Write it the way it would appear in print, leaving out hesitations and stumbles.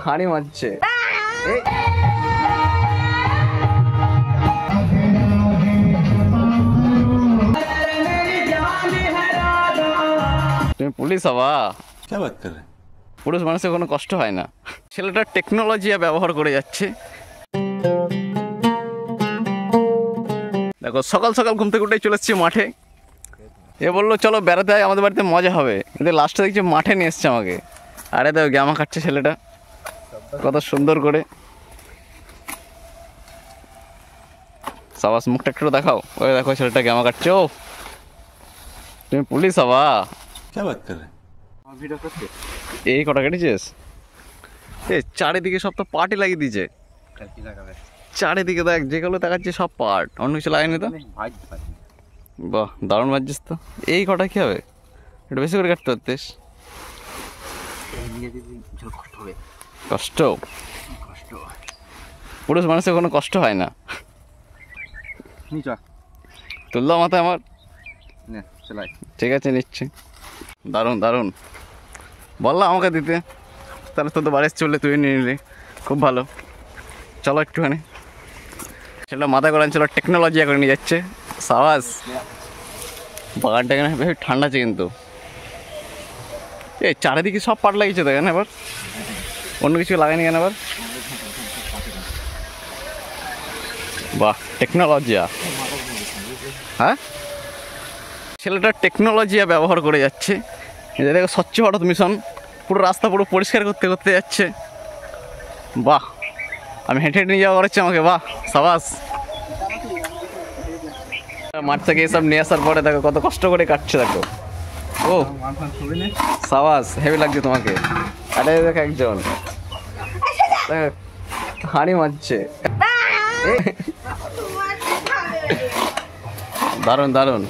হাঁড়ি মারছে। তুমি পুলিশ হবা? পুরুষ মানুষের কোনো কষ্ট হয় না। ছেলেটা টেকনোলজি ব্যবহার করে যাচ্ছে। দেখো সকাল সকাল ঘুম থেকে উঠেই চলে এসছি মাঠে। এ বললো চলো বেড়াতে হয়, আমাদের বাড়িতে মজা হবে, কিন্তু লাস্টে দেখছি মাঠে নিয়ে এসছে আমাকে। আরে দেখো গ্যামা খাচ্ছে ছেলেটা কত সুন্দর করে। সাবাস, মুখটা একটু দেখাও। ওই দেখো ছেলেটা গ্যামা কাটছে। ও তুমি পুলিশ হবা? এই কটা কেটেছিস? এ চারিদিকে সব তো পার্টি লাগিয়ে দিয়েছে। চারিদিকে দেখ, যেগুলো দেখাচ্ছে সব পার্ট, অন্য কিছু লাগেনি তো। বাহ, দারুণ বাজছিস তো। এই কটা কি হবে? একটু বেশি করে কাটতে পারতিস। কষ্ট পুরুষ মানুষের কোনো কষ্ট হয় না। তুললো মাথায় আমার। ঠিক আছে নিচ্ছি। দারুণ দারুণ। বললাম আমাকে দিতে, তাহলে তোর তো বাড়ি চললে তুই নিয়ে নিলি, খুব ভালো। চলো একটুখানি। সেটা মাথা করে চলো, টেকনোলজি করে নিয়ে যাচ্ছে। সাবাস। বাগানটা এখানে বেশ ঠান্ডা আছে কিন্তু। এই চারিদিকে সব পাট লাগিয়েছে দেখেন, এবার অন্য কিছু লাগায়নি কেন এবার? বাহ, টেকনোলজি। হ্যাঁ, ছেলেটা টেকনোলজি ব্যবহার করে যাচ্ছে। এটা দেখো স্বচ্ছ ভারত মিশন, পুরো রাস্তা পুরো পরিষ্কার করতে করতে যাচ্ছে। বাহ, আমি হেঁটে হেঁটে নিয়ে যাওয়া করাচ্ছি আমাকে। বাহ সাবাস। মাঠ থেকে এসব নিয়ে আসার পরে দেখো কত কষ্ট করে কাটছে। দেখো ও সাবাস, হেভি লাগছে তোমাকে। আরে দেখো একজন হাঁড়ি মারছে। দারুণ দারুণ।